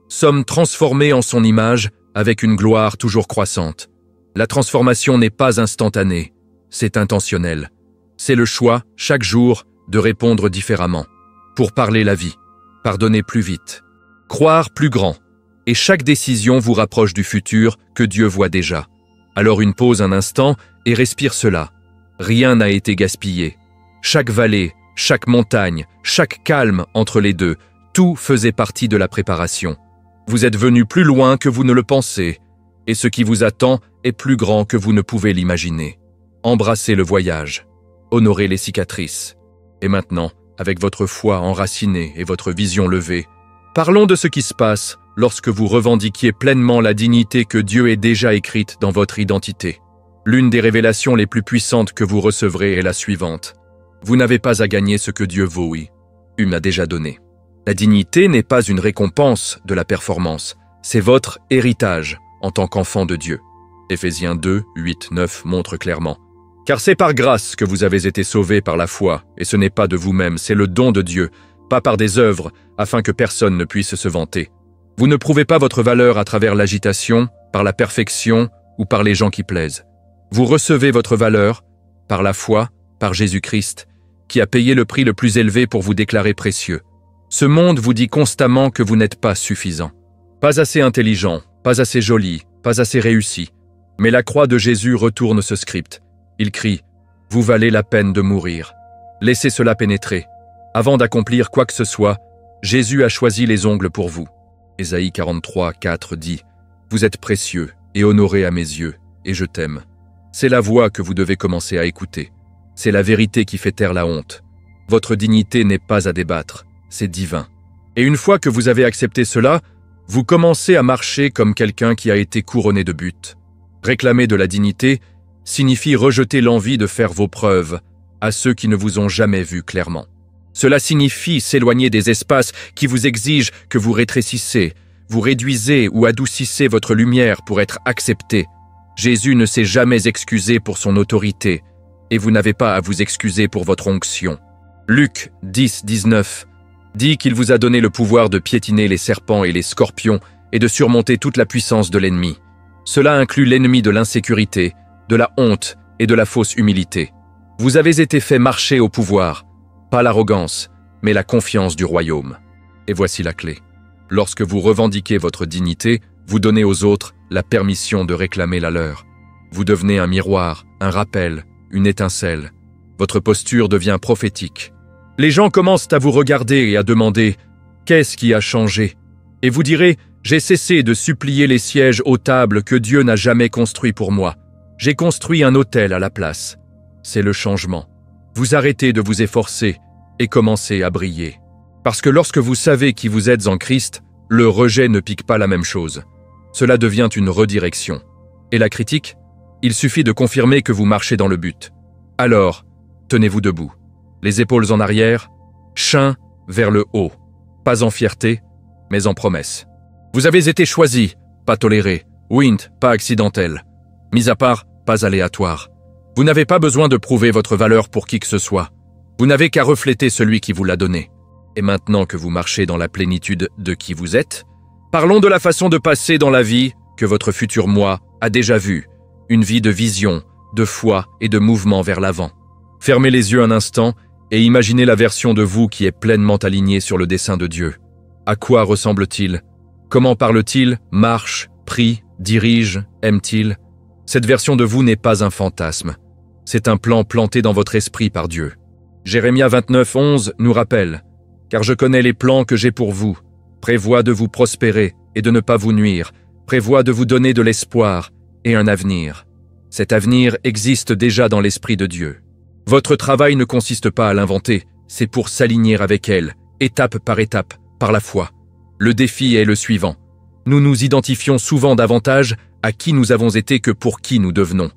sommes transformés en son image avec une gloire toujours croissante. La transformation n'est pas instantanée, c'est intentionnel. C'est le choix, chaque jour, de répondre différemment. Pour parler la vie, pardonner plus vite, croire plus grand. Et chaque décision vous rapproche du futur que Dieu voit déjà. Alors une pause un instant et respire cela. Rien n'a été gaspillé. Chaque vallée, chaque montagne, chaque calme entre les deux, tout faisait partie de la préparation. Vous êtes venu plus loin que vous ne le pensez, et ce qui vous attend est plus grand que vous ne pouvez l'imaginer. Embrassez le voyage, honorez les cicatrices. Et maintenant, avec votre foi enracinée et votre vision levée, parlons de ce qui se passe lorsque vous revendiquiez pleinement la dignité que Dieu ait déjà écrite dans votre identité. L'une des révélations les plus puissantes que vous recevrez est la suivante. Vous n'avez pas à gagner ce que Dieu vous a déjà donné. La dignité n'est pas une récompense de la performance, c'est votre héritage en tant qu'enfant de Dieu. Éphésiens 2, 8, 9 montre clairement. Car c'est par grâce que vous avez été sauvés par la foi, et ce n'est pas de vous-même, c'est le don de Dieu, pas par des œuvres, afin que personne ne puisse se vanter. Vous ne prouvez pas votre valeur à travers l'agitation, par la perfection ou par les gens qui plaisent. Vous recevez votre valeur par la foi, par Jésus-Christ, qui a payé le prix le plus élevé pour vous déclarer précieux. Ce monde vous dit constamment que vous n'êtes pas suffisant. Pas assez intelligent, pas assez joli, pas assez réussi. Mais la croix de Jésus retourne ce script. Il crie « Vous valez la peine de mourir ». Laissez cela pénétrer. Avant d'accomplir quoi que ce soit, Jésus a choisi les ongles pour vous. Ésaïe 43, 4 dit « Vous êtes précieux et honoré à mes yeux, et je t'aime ». C'est la voix que vous devez commencer à écouter. C'est la vérité qui fait taire la honte. Votre dignité n'est pas à débattre, c'est divin. Et une fois que vous avez accepté cela, vous commencez à marcher comme quelqu'un qui a été couronné de buts. Réclamer de la dignité signifie rejeter l'envie de faire vos preuves à ceux qui ne vous ont jamais vu clairement. Cela signifie s'éloigner des espaces qui vous exigent que vous rétrécissez, vous réduisez ou adoucissez votre lumière pour être accepté. Jésus ne s'est jamais excusé pour son autorité, et vous n'avez pas à vous excuser pour votre onction. Luc 10, 19 dit qu'il vous a donné le pouvoir de piétiner les serpents et les scorpions et de surmonter toute la puissance de l'ennemi. Cela inclut l'ennemi de l'insécurité, de la honte et de la fausse humilité. Vous avez été fait marcher au pouvoir, pas l'arrogance, mais la confiance du royaume. Et voici la clé. Lorsque vous revendiquez votre dignité, vous donnez aux autres la permission de réclamer la leur. Vous devenez un miroir, un rappel, une étincelle. Votre posture devient prophétique. Les gens commencent à vous regarder et à demander « Qu'est-ce qui a changé ?» Et vous direz « J'ai cessé de supplier les sièges aux tables que Dieu n'a jamais construits pour moi. J'ai construit un autel à la place. » C'est le changement. Vous arrêtez de vous efforcer et commencez à briller. Parce que lorsque vous savez qui vous êtes en Christ, le rejet ne pique pas la même chose. Cela devient une redirection. Et la critique? Il suffit de confirmer que vous marchez dans le but. Alors, Tenez-vous debout. Les épaules en arrière, chein vers le haut. Pas en fierté, mais en promesse. Vous avez été choisi, pas toléré. Wind, pas accidentel. Mis à part, pas aléatoire. Vous n'avez pas besoin de prouver votre valeur pour qui que ce soit. Vous n'avez qu'à refléter celui qui vous l'a donné. Et maintenant que vous marchez dans la plénitude de qui vous êtes, parlons de la façon de passer dans la vie que votre futur moi a déjà vue. Une vie de vision, de foi et de mouvement vers l'avant. Fermez les yeux un instant et imaginez la version de vous qui est pleinement alignée sur le dessein de Dieu. À quoi ressemble-t-il? Comment parle-t-il? Marche, prie, dirige, aime-t-il? Cette version de vous n'est pas un fantasme. C'est un plan planté dans votre esprit par Dieu. Jérémie 29, 11 nous rappelle « Car je connais les plans que j'ai pour vous, prévois de vous prospérer et de ne pas vous nuire, prévois de vous donner de l'espoir et un avenir. » Cet avenir existe déjà dans l'esprit de Dieu. Votre travail ne consiste pas à l'inventer, c'est pour s'aligner avec elle, étape par étape, par la foi. Le défi est le suivant. Nous nous identifions souvent davantage à qui nous avons été que pour qui nous devenons.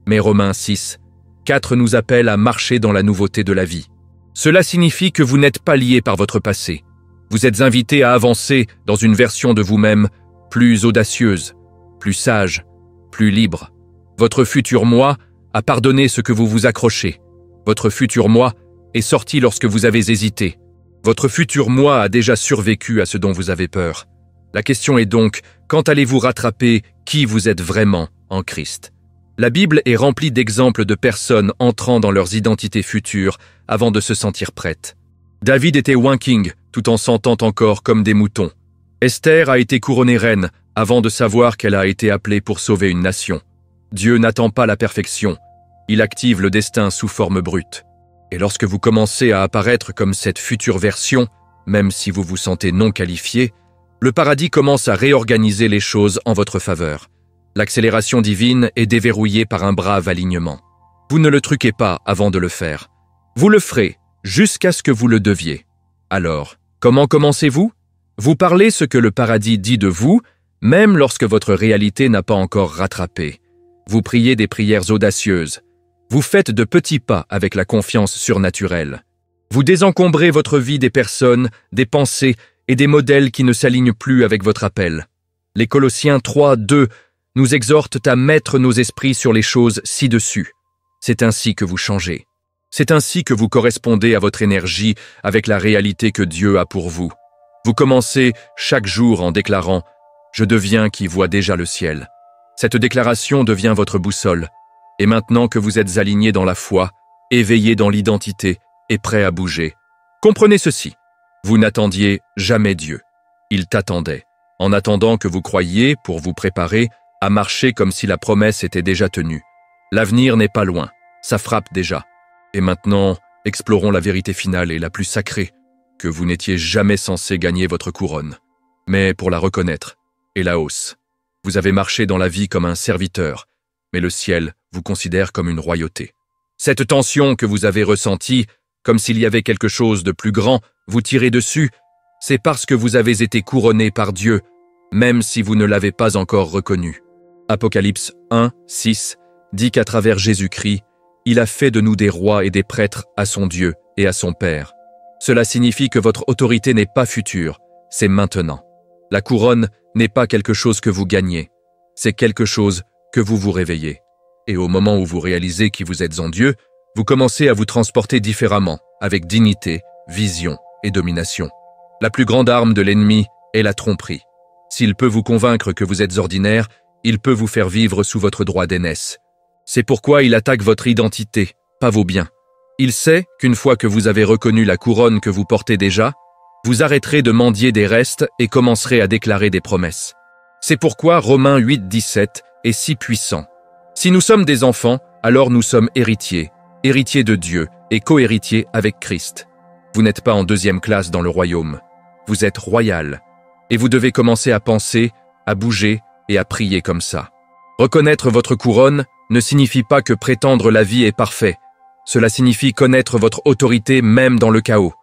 Mais Romains 6, 4 nous appelle à marcher dans la nouveauté de la vie. Cela signifie que vous n'êtes pas lié par votre passé. Vous êtes invité à avancer dans une version de vous-même plus audacieuse, plus sage, plus libre. Votre futur moi a pardonné ce que vous vous accrochez. Votre futur moi est sorti lorsque vous avez hésité. Votre futur moi a déjà survécu à ce dont vous avez peur. La question est donc, quand allez-vous rattraper qui vous êtes vraiment en Christ? La Bible est remplie d'exemples de personnes entrant dans leurs identités futures avant de se sentir prêtes. David était King tout en sentant encore comme des moutons. Esther a été couronnée reine avant de savoir qu'elle a été appelée pour sauver une nation. Dieu n'attend pas la perfection. Il active le destin sous forme brute. Et lorsque vous commencez à apparaître comme cette future version, même si vous vous sentez non qualifié, le paradis commence à réorganiser les choses en votre faveur. L'accélération divine est déverrouillée par un brave alignement. Vous ne le truquez pas avant de le faire. Vous le ferez jusqu'à ce que vous le deviez. Alors, comment commencez-vous? Vous parlez ce que le paradis dit de vous, même lorsque votre réalité n'a pas encore rattrapé. Vous priez des prières audacieuses. Vous faites de petits pas avec la confiance surnaturelle. Vous désencombrez votre vie des personnes, des pensées et des modèles qui ne s'alignent plus avec votre appel. Les Colossiens 3, 2 nous exhortent à mettre nos esprits sur les choses ci-dessus. C'est ainsi que vous changez. C'est ainsi que vous correspondez à votre énergie avec la réalité que Dieu a pour vous. Vous commencez chaque jour en déclarant « Je deviens qui voit déjà le ciel ». Cette déclaration devient votre boussole. Et maintenant que vous êtes aligné dans la foi, éveillé dans l'identité et prêt à bouger, comprenez ceci. Vous n'attendiez jamais Dieu. Il t'attendait, en attendant que vous croyiez pour vous préparer à marcher comme si la promesse était déjà tenue. L'avenir n'est pas loin, ça frappe déjà. Et maintenant, explorons la vérité finale et la plus sacrée, que vous n'étiez jamais censé gagner votre couronne, mais pour la reconnaître et la hausse. Vous avez marché dans la vie comme un serviteur, mais le ciel vous considère comme une royauté. Cette tension que vous avez ressentie, comme s'il y avait quelque chose de plus grand, vous tirez dessus, c'est parce que vous avez été couronné par Dieu, même si vous ne l'avez pas encore reconnu. Apocalypse 1, 6 dit qu'à travers Jésus-Christ, il a fait de nous des rois et des prêtres à son Dieu et à son Père. Cela signifie que votre autorité n'est pas future, c'est maintenant. La couronne n'est pas quelque chose que vous gagnez, c'est quelque chose que vous vous réveillez. Et au moment où vous réalisez qui vous êtes en Dieu, vous commencez à vous transporter différemment, avec dignité, vision et domination. La plus grande arme de l'ennemi est la tromperie. S'il peut vous convaincre que vous êtes ordinaire, il peut vous faire vivre sous votre droit d'aînesse. C'est pourquoi il attaque votre identité, pas vos biens. Il sait qu'une fois que vous avez reconnu la couronne que vous portez déjà, vous arrêterez de mendier des restes et commencerez à déclarer des promesses. C'est pourquoi Romains 8, 17 est si puissant. Si nous sommes des enfants, alors nous sommes héritiers, héritiers de Dieu et co-héritiers avec Christ. Vous n'êtes pas en deuxième classe dans le royaume. Vous êtes royal. Et vous devez commencer à penser, à bouger et à prier comme ça. Reconnaître votre couronne ne signifie pas que prétendre la vie est parfait. Cela signifie connaître votre autorité même dans le chaos.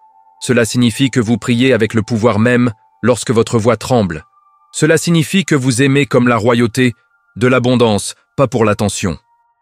Cela signifie que vous priez avec le pouvoir même lorsque votre voix tremble. Cela signifie que vous aimez comme la royauté, de l'abondance, pas pour l'attention.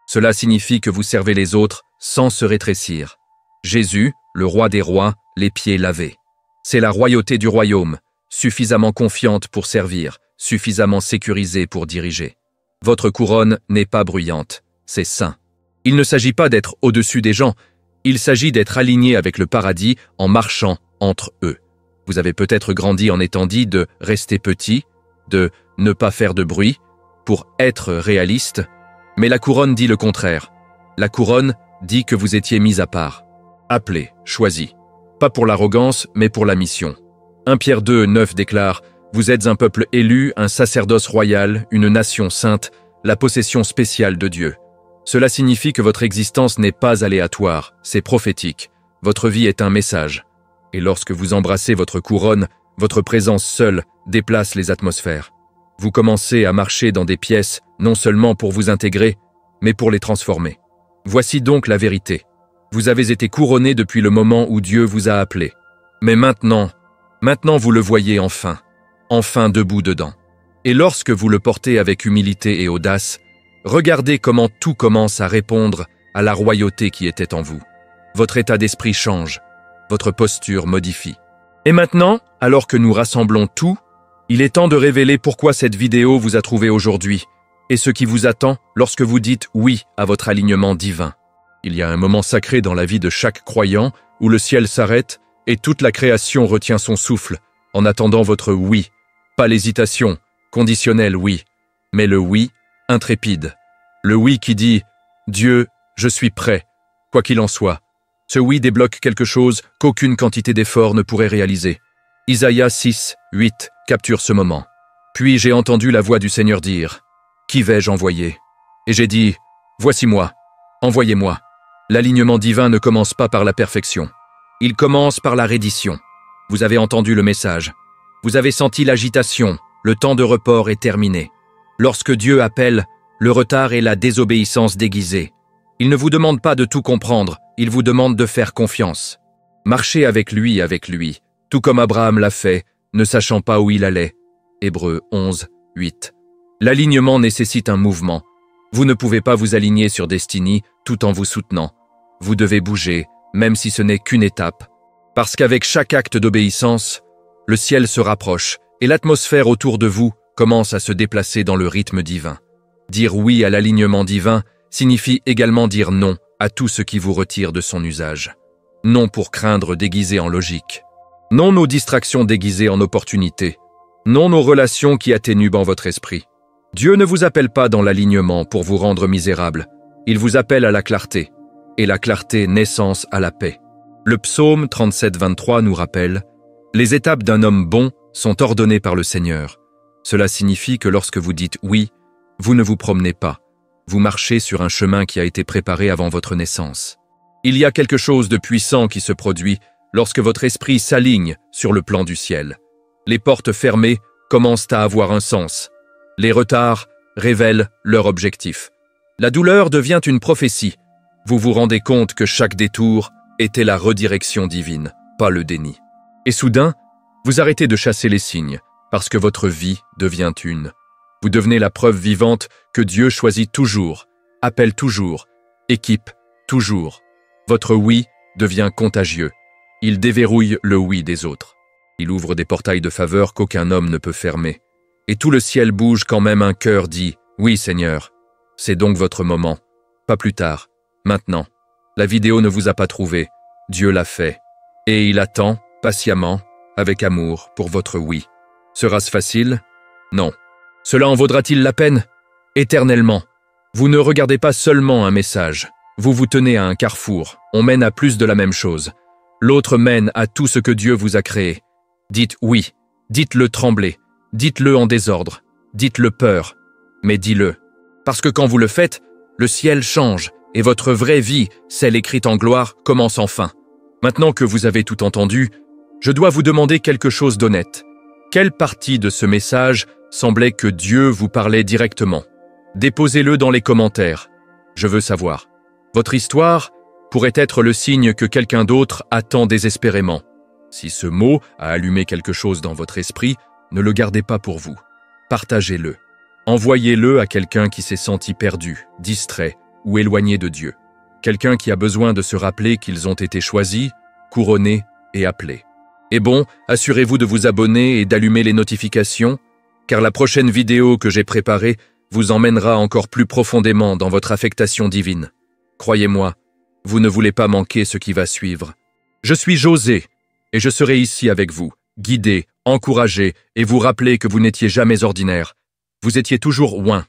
Cela signifie que vous servez les autres sans se rétrécir. Jésus, le roi des rois, les pieds lavés. C'est la royauté du royaume, suffisamment confiante pour servir, suffisamment sécurisée pour diriger. Votre couronne n'est pas bruyante, c'est saint. Il ne s'agit pas d'être au-dessus des gens, il s'agit d'être aligné avec le paradis en marchant entre eux. Vous avez peut-être grandi en étant dit de rester petit, de ne pas faire de bruit, pour être réaliste, mais la couronne dit le contraire. La couronne dit que vous étiez mis à part, appelé, choisi. Pas pour l'arrogance, mais pour la mission. 1 Pierre 2, 9 déclare « Vous êtes un peuple élu, un sacerdoce royal, une nation sainte, la possession spéciale de Dieu. » Cela signifie que votre existence n'est pas aléatoire, c'est prophétique. Votre vie est un message. Et lorsque vous embrassez votre couronne, votre présence seule déplace les atmosphères. Vous commencez à marcher dans des pièces, non seulement pour vous intégrer, mais pour les transformer. Voici donc la vérité. Vous avez été couronné depuis le moment où Dieu vous a appelé. Mais maintenant vous le voyez enfin debout dedans. Et lorsque vous le portez avec humilité et audace, regardez comment tout commence à répondre à la royauté qui était en vous. Votre état d'esprit change, votre posture modifie. Et maintenant, alors que nous rassemblons tout, il est temps de révéler pourquoi cette vidéo vous a trouvé aujourd'hui et ce qui vous attend lorsque vous dites oui à votre alignement divin. Il y a un moment sacré dans la vie de chaque croyant où le ciel s'arrête et toute la création retient son souffle en attendant votre oui. Pas l'hésitation, conditionnel oui, mais le oui intrépide. Le oui qui dit « Dieu, je suis prêt, quoi qu'il en soit ». Ce oui débloque quelque chose qu'aucune quantité d'effort ne pourrait réaliser. Isaïe 6, 8 capture ce moment. Puis j'ai entendu la voix du Seigneur dire « Qui vais-je envoyer ?» Et j'ai dit « Voici moi, envoyez-moi ». L'alignement divin ne commence pas par la perfection. Il commence par la reddition. Vous avez entendu le message. Vous avez senti l'agitation. Le temps de report est terminé. Lorsque Dieu appelle, le retard est la désobéissance déguisée. Il ne vous demande pas de tout comprendre, il vous demande de faire confiance. Marchez avec lui, tout comme Abraham l'a fait, ne sachant pas où il allait. Hébreux 11, 8. L'alignement nécessite un mouvement. Vous ne pouvez pas vous aligner sur Destiny tout en vous soutenant. Vous devez bouger, même si ce n'est qu'une étape. Parce qu'avec chaque acte d'obéissance, le ciel se rapproche et l'atmosphère autour de vous commence à se déplacer dans le rythme divin. Dire oui à l'alignement divin signifie également dire non à tout ce qui vous retire de son usage. Non pour craindre déguisé en logique. Non nos distractions déguisées en opportunités. Non nos relations qui atténuent votre esprit. Dieu ne vous appelle pas dans l'alignement pour vous rendre misérable. Il vous appelle à la clarté. Et la clarté naissance à la paix. Le psaume 37, 23 nous rappelle « Les étapes d'un homme bon sont ordonnées par le Seigneur. Cela signifie que lorsque vous dites oui, vous ne vous promenez pas. Vous marchez sur un chemin qui a été préparé avant votre naissance. Il y a quelque chose de puissant qui se produit lorsque votre esprit s'aligne sur le plan du ciel. Les portes fermées commencent à avoir un sens. Les retards révèlent leur objectif. La douleur devient une prophétie. Vous vous rendez compte que chaque détour était la redirection divine, pas le déni. Et soudain, vous arrêtez de chasser les signes, parce que votre vie devient une. Vous devenez la preuve vivante que Dieu choisit toujours, appelle toujours, équipe toujours. Votre oui devient contagieux. Il déverrouille le oui des autres. Il ouvre des portails de faveur qu'aucun homme ne peut fermer. Et tout le ciel bouge quand même un cœur dit « Oui Seigneur ». C'est donc votre moment. Pas plus tard, maintenant. La vidéo ne vous a pas trouvé. Dieu l'a fait. Et il attend, patiemment, avec amour, pour votre oui. Sera-ce facile? Non. Cela en vaudra-t-il la peine? Éternellement. Vous ne regardez pas seulement un message. Vous vous tenez à un carrefour. On mène à plus de la même chose. L'autre mène à tout ce que Dieu vous a créé. Dites oui. Dites-le trembler. Dites-le en désordre. Dites-le peur. Mais dis-le. Parce que quand vous le faites, le ciel change et votre vraie vie, celle écrite en gloire, commence enfin. Maintenant que vous avez tout entendu, je dois vous demander quelque chose d'honnête. Quelle partie de ce message semblait que Dieu vous parlait directement? Déposez-le dans les commentaires. Je veux savoir. Votre histoire pourrait être le signe que quelqu'un d'autre attend désespérément. Si ce mot a allumé quelque chose dans votre esprit, ne le gardez pas pour vous. Partagez-le. Envoyez-le à quelqu'un qui s'est senti perdu, distrait ou éloigné de Dieu. quelqu'un qui a besoin de se rappeler qu'ils ont été choisis, couronnés et appelés. Et bon, assurez-vous de vous abonner et d'allumer les notifications, car la prochaine vidéo que j'ai préparée vous emmènera encore plus profondément dans votre affectation divine. Croyez-moi, vous ne voulez pas manquer ce qui va suivre. Je suis José, et je serai ici avec vous, guider, encourager et vous rappeler que vous n'étiez jamais ordinaire. Vous étiez toujours oint.